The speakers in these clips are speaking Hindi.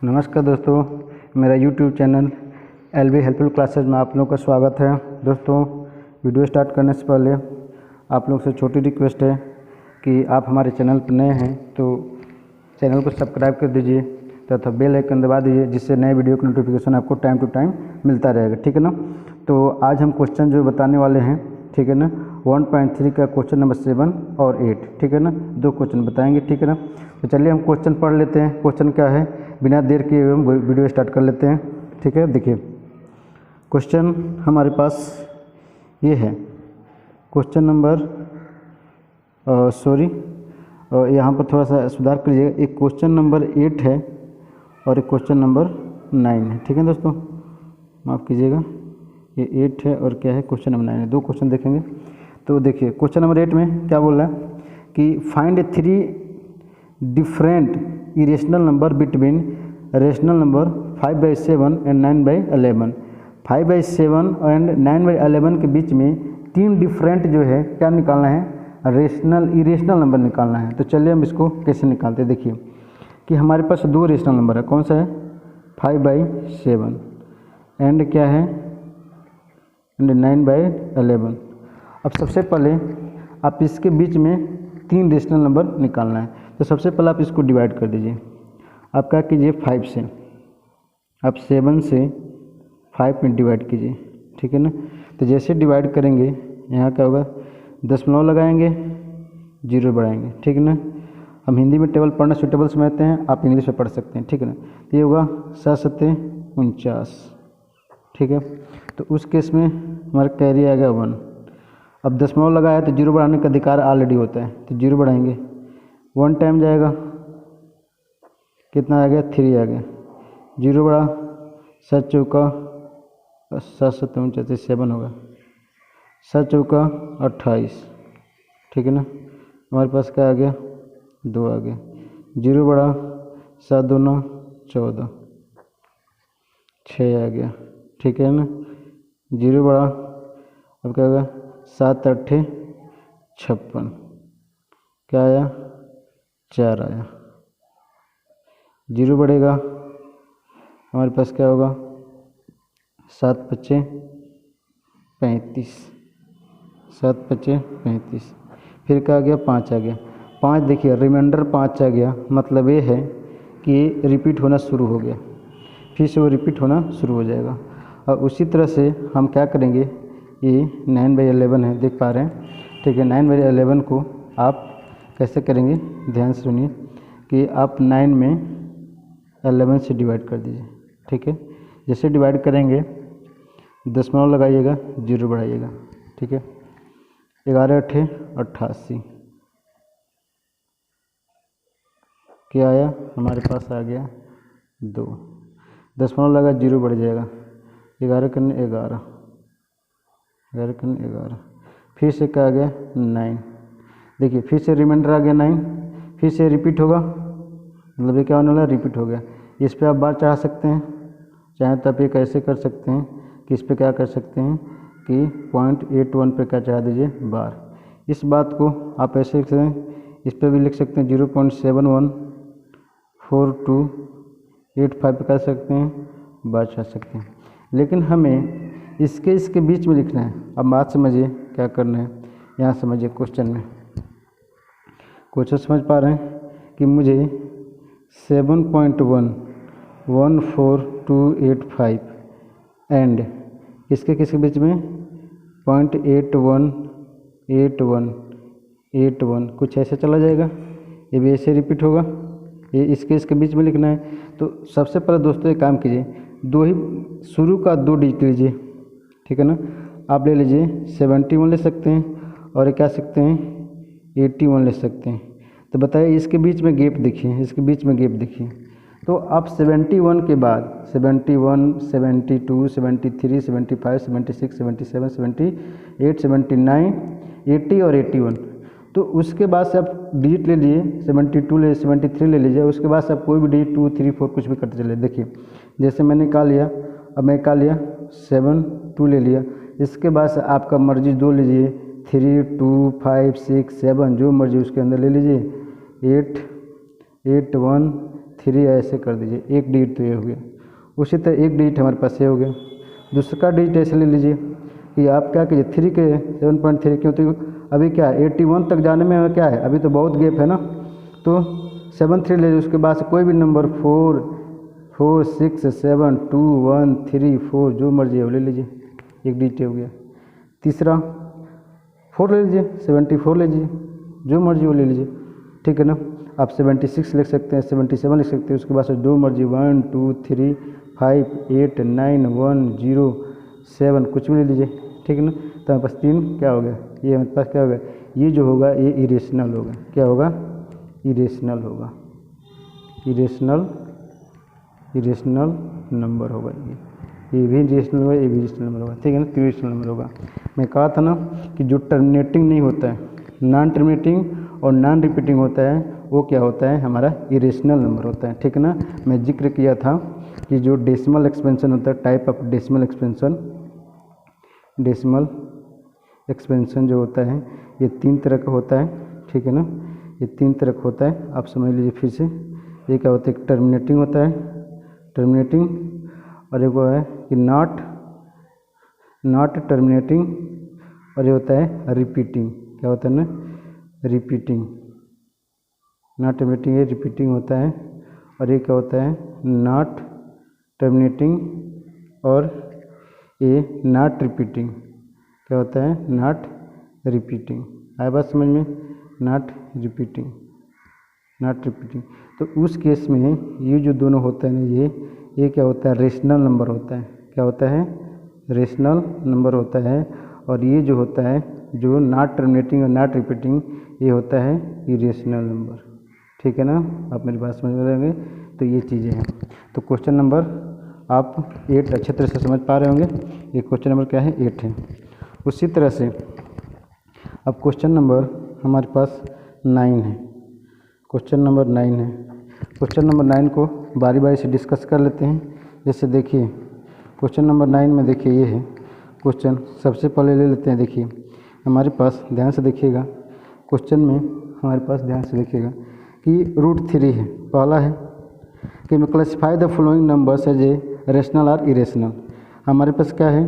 नमस्कार दोस्तों, मेरा YouTube channel LV helpful classes में आप लोगों का स्वागत है। दोस्तों, वीडियो स्टार्ट करने से पहले आप लोग से छोटी रिक्वेस्ट है कि आप हमारे चैनल पर नए हैं तो चैनल को सब्सक्राइब कर दीजिए तथा बेल आइकन दबा दीजिए, जिससे नए वीडियो का नोटिफिकेशन आपको टाइम टू टाइम मिलता रहेगा। ठीक है ना। तो आज हम क्वेश्चन जो बताने वाले हैं, ठीक है ना, 1.3 का क्वेश्चन नंबर 7 और 8, ठीक है ना, 2 क्वेश्चन बताएंगे। ठीक है ना। तो चलिए हम क्वेश्चन पढ़ लेते हैं। क्वेश्चन क्या है, बिना देर किए हम वीडियो स्टार्ट कर लेते हैं। ठीक है, देखिए क्वेश्चन हमारे पास ये है। क्वेश्चन नंबर यहाँ पर थोड़ा सा सुधार करिएगा। एक क्वेश्चन नंबर 8 है और एक क्वेश्चन नंबर 9 है। ठीक है दोस्तों, माफ़ कीजिएगा, ये 8 है और क्या है, क्वेश्चन नंबर 9 है। 2 क्वेश्चन देखेंगे। तो देखिए क्वेश्चन नंबर 8 में क्या बोल रहा है कि find 3 different irrational number between rational number 5/7 and 9/11। 5/7 and 9/11 के बीच में 3 डिफरेंट जो है क्या निकालना है, इरेशनल नंबर निकालना है। तो चलिए हम इसको कैसे निकालते हैं। देखिए कि हमारे पास 2 रेशनल नंबर है। कौन सा है, 5/7 एंड क्या है, एंड 9/11। अब सबसे पहले आप इसके बीच में 3 रेशनल नंबर निकालना है। तो सबसे पहले आप इसको डिवाइड कर दीजिए। आप क्या कीजिए, 5 से आप 7 से 5 में डिवाइड कीजिए। ठीक है ना। तो जैसे डिवाइड करेंगे यहाँ क्या होगा, दशमलव लगाएंगे, 0 बढ़ाएंगे। ठीक है ना। हम हिंदी में टेबल पढ़ना सुटेबल समझते हैं, आप इंग्लिश में पढ़ सकते हैं। ठीक है ना। ये होगा 7×7 = 49। ठीक है। तो उस केस में हमारा कैरी आएगा 1। अब दशमलव लगाया तो 0 बढ़ाने का अधिकार ऑलरेडी होता है, तो 0 बढ़ाएंगे, 1 टाइम जाएगा, कितना आ गया, 3 आ गया। 0 बढ़ा, 7 चौका 7×7 = 7 होगा, 7 चौका 28। ठीक है ना। हमारे पास क्या आ गया, 2 आ गया। 0 बढ़ा, 7 दूना 14, 6 आ गया। ठीक है ना। 0 बढ़ा, अब क्या होगा, 7 8 56, क्या आया, 4 आया। 0 बढ़ेगा, हमारे पास क्या होगा, 7 5 35, 7 5 35। फिर क्या आ गया, 5 आ गया। 5 देखिए रिमाइंडर 5 आ गया, मतलब ये है कि रिपीट होना शुरू हो गया, फिर से वो रिपीट होना शुरू हो जाएगा। और उसी तरह से हम क्या करेंगे, ये 9/11 है, देख पा रहे हैं। ठीक है, 9/11 को आप कैसे करेंगे, ध्यान से सुनिए कि आप 9 में 11 से डिवाइड कर दीजिए। ठीक है। जैसे डिवाइड करेंगे दशमलव लगाइएगा, 0 बढ़ाइएगा। ठीक है। 11 8 88, क्या आया, हमारे पास आ गया 2। दशमलव लगा, 0 बढ़ जाएगा, 11 कन्ने 11, 11 कन्ने 11। फिर से क्या आ गया, 9। देखिए फिर से रिमाइंडर आ गया 9, फिर से रिपीट होगा, मतलब ये क्या होने वाला है, रिपीट हो गया। इस पर आप बार चढ़ा सकते हैं, चाहे तो आप ये कैसे कर सकते हैं कि इस पर क्या कर सकते हैं कि 0.81 पे क्या चढ़ा दीजिए, बार। इस बात को आप ऐसे लिख सकते हैं, इस पर भी लिख सकते हैं, 0.714285 पे कर सकते हैं, बार चढ़ा सकते हैं। लेकिन हमें इसके बीच में लिखना है। अब बात समझिए क्या करना है, यहाँ समझिए क्वेश्चन में। क्वेश्चन समझ पा रहे हैं कि मुझे 7.14285 एंड इसके किसके बीच में 0.8181 कुछ ऐसे चला जाएगा, ये भी ऐसे रिपीट होगा, ये इसके बीच में लिखना है। तो सबसे पहले दोस्तों एक काम कीजिए, शुरू का 2 डिजिट लीजिए। ठीक है ना। आप ले लीजिए 71 ले सकते हैं और ये क्या सकते हैं, 81 ले सकते हैं। तो बताइए इसके बीच में गैप देखिए, इसके बीच में गैप देखिए। तो आप 71 के बाद 71 72 73 75 76 77 78 79 80 और 81। तो उसके बाद से आप डिजिट ले लिए, 72 ले 73 ले लीजिए। उसके बाद से आप कोई भी डिजिट 2 3 4 कुछ भी करते चले। देखिए जैसे मैंने निकाल लिया, अब मैं निकाल लिया 7 2 ले लिया। इसके बाद से आपका मर्जी 2 लीजिए, 3 2 5 6 7 जो मर्जी उसके अंदर ले लीजिए, 8 8 1 3 ऐसे कर दीजिए, एक डिजिट तो ये हो गया। उसी तरह एक डिजिट हमारे पास ये हो गया। दूसरा डिजिट ऐसे ले लीजिए कि आप क्या कीजिए 3 के 7.3, क्योंकि अभी क्या है 81 तक जाने में क्या है, अभी तो बहुत गैप है ना, तो 7 3 ले लीजिए। उसके बाद से कोई भी नंबर 4 4 6 7 2 1 3 4 जो मर्जी है वो ले लीजिए, एक डिजिट हो गया। तीसरा 4 ले लीजिए, 74 ले लीजिए, जो मर्जी वो ले लीजिए, ठीक है ना। आप 76 लिख सकते हैं, 77 लिख सकते हैं। उसके बाद से जो मर्जी 1 2 3 5 8 9 1 0 7 कुछ भी ले लीजिए, ठीक है ना। तो हमारे पास 3 क्या हो गया, ये हमारे पास क्या हो गया, ये जो होगा ये इरेशनल होगा। क्या होगा, इरेशनल होगा, इरेशनल नंबर होगा। ये भी इरेशनल होगा, ये भी इरेशनल नंबर होगा, ठीक है ना। 3 इरेशनल नंबर होगा। मैं कहा था ना कि जो टर्मिनेटिंग नहीं होता है, नॉन टर्मिनेटिंग और नॉन रिपीटिंग होता है, वो क्या होता है, हमारा इरेशनल नंबर होता है, ठीक है ना। मैं जिक्र किया था कि जो डेसिमल एक्सपेंशन होता है, टाइप ऑफ डेसिमल एक्सपेंशन जो होता है ये 3 तरह का होता है, ठीक है ना। ये 3 तरह का होता है, आप समझ लीजिए फिर से। ये क्या होता है, एक टर्मिनेटिंग होता है, टर्मिनेटिंग, और एक वो है कि नॉट टर्मिनेटिंग, और ये होता है रिपीटिंग। क्या होता है ना, रिपीटिंग। नॉट टर्मिनेटिंग ये रिपीटिंग होता है, और ये क्या होता है, नॉट टर्मिनेटिंग, और ये नॉट रिपीटिंग। क्या होता है, नॉट रिपीटिंग। आया बात समझ में, नॉट रिपीटिंग, नॉट रिपीटिंग। तो उस केस में ये जो दोनों होता है ना, ये क्या होता है, रेशनल नंबर होता है। क्या होता है, रेशनल नंबर होता है। और ये जो होता है, जो नॉट टर्मिनेटिंग और नॉट रिपीटिंग, ये होता है इरेशनल नंबर, ठीक है ना। आप मेरी बात समझ में रहेंगे। तो ये चीज़ें हैं। तो क्वेश्चन नंबर आप 8 अच्छे तरह से समझ पा रहे होंगे। ये क्वेश्चन नंबर क्या है, 8 है। उसी तरह से अब क्वेश्चन नंबर हमारे पास 9 है। क्वेश्चन नंबर 9 है। क्वेश्चन नंबर 9 को बारी बारी से डिस्कस कर लेते हैं। जैसे देखिए क्वेश्चन नंबर 9 में देखिए ये है क्वेश्चन। सबसे पहले ले लेते हैं, देखिए हमारे पास ध्यान से देखिएगा, क्वेश्चन में हमारे पास ध्यान से देखिएगा कि √3 है। पहला है कि मैं classify the following numbers as a rational और इरेशनल। हमारे पास क्या है,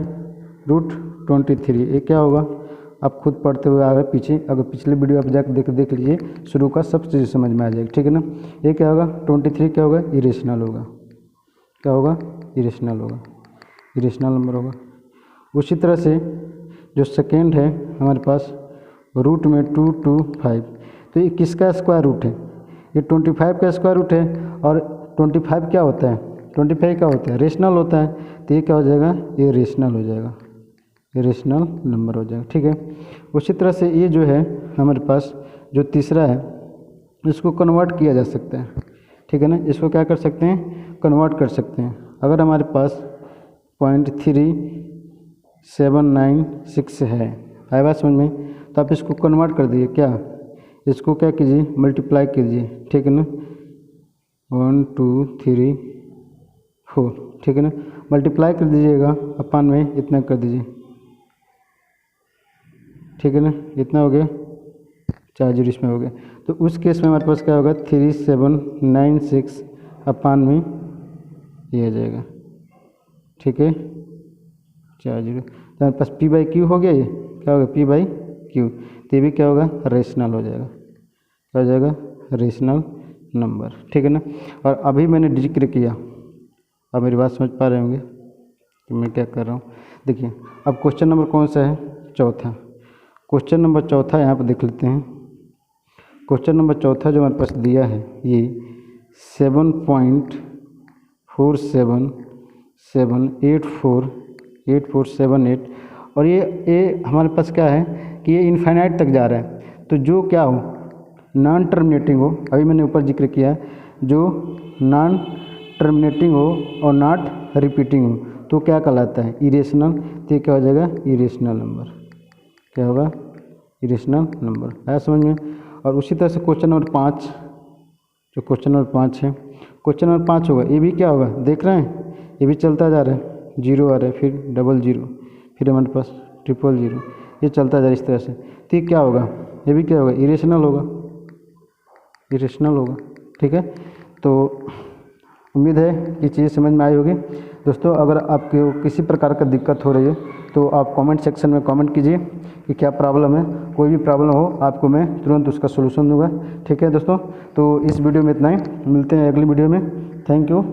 √23। ये क्या होगा, आप खुद पढ़ते हुए आ रहे पीछे, अगर पिछले वीडियो आप जाकर देख लीजिए, शुरू का सब चीज़ समझ में आ जाएगा, ठीक है ना। ये क्या होगा, 23 क्या होगा, इरेशनल होगा। क्या होगा, इरेशनल होगा, इरेशनल नंबर होगा। उसी तरह से जो सेकेंड है हमारे पास रूट में 2 2 5, तो ये किसका स्क्वायर रूट है, ये 25 का स्क्वायर रूट है। और 25 क्या होता है, 25 क्या होता है, रेशनल होता है। तो ये क्या हो जाएगा, ये रेशनल हो जाएगा, ये रेशनल नंबर हो जाएगा, ठीक है। उसी तरह से ये जो है हमारे पास जो तीसरा है, इसको कन्वर्ट किया जा सकता है, ठीक है ना। इसको क्या कर सकते हैं, कन्वर्ट कर सकते हैं। अगर हमारे पास 0.3796 है, आया बात समझ में, तो आप इसको कन्वर्ट कर दीजिए। क्या, इसको क्या कीजिए, मल्टीप्लाई कीजिए, ठीक है ना। 1 2 3 4, ठीक है ना। मल्टीप्लाई कर दीजिएगा, अपन में इतना कर दीजिए, ठीक है ना। इतना हो गया, 4 जीरो इसमें हो गया। तो उस केस में हमारे पास क्या होगा, 3796 अपन में ये आ जाएगा, ठीक है, 4 जीरो। तो हमारे पास P/Q हो गया। ये क्या होगा, P/Q। तो ये भी क्या होगा, रेशनल हो जाएगा। क्या हो जाएगा, रेशनल नंबर, ठीक है ना। और अभी मैंने जिक्र किया, अब मेरी बात समझ पा रहे होंगे कि मैं क्या कर रहा हूँ। देखिए अब क्वेश्चन नंबर कौन सा है, चौथा। क्वेश्चन नंबर चौथा यहाँ पर देख लेते हैं। क्वेश्चन नंबर चौथा जो हमारे पास दिया है, ये 7.47848478, और ये हमारे पास क्या है कि ये इनफाइनाइट तक जा रहा है। तो जो क्या हो, नॉन टर्मिनेटिंग हो, अभी मैंने ऊपर जिक्र किया, जो नॉन टर्मिनेटिंग हो और नॉट रिपीटिंग हो, तो क्या कहलाता है, इरेशनल। तो क्या हो जाएगा, इरेशनल नंबर। क्या होगा, इरेशनल नंबर। आया समझ में। और उसी तरह से क्वेश्चन नंबर 5, जो क्वेश्चन नंबर 5 है, क्वेश्चन नंबर 5 होगा, ये भी क्या होगा, देख रहे हैं, ये भी चलता जा रहा है, 0 आ रहा है, फिर 00, फिर हमारे पास 000, ये चलता जा रहा है इस तरह से। तो ये क्या होगा, ये भी क्या होगा, इरेशनल होगा, इरेशनल होगा, ठीक है। तो उम्मीद है कि चीज़ समझ में आई होगी। दोस्तों अगर आपको किसी प्रकार का दिक्कत हो रही है तो आप कमेंट सेक्शन में कमेंट कीजिए कि क्या प्रॉब्लम है। कोई भी प्रॉब्लम हो आपको मैं तुरंत उसका सोल्यूशन दूंगा। ठीक है दोस्तों, तो इस वीडियो में इतना ही, मिलते हैं अगली वीडियो में। Thank you.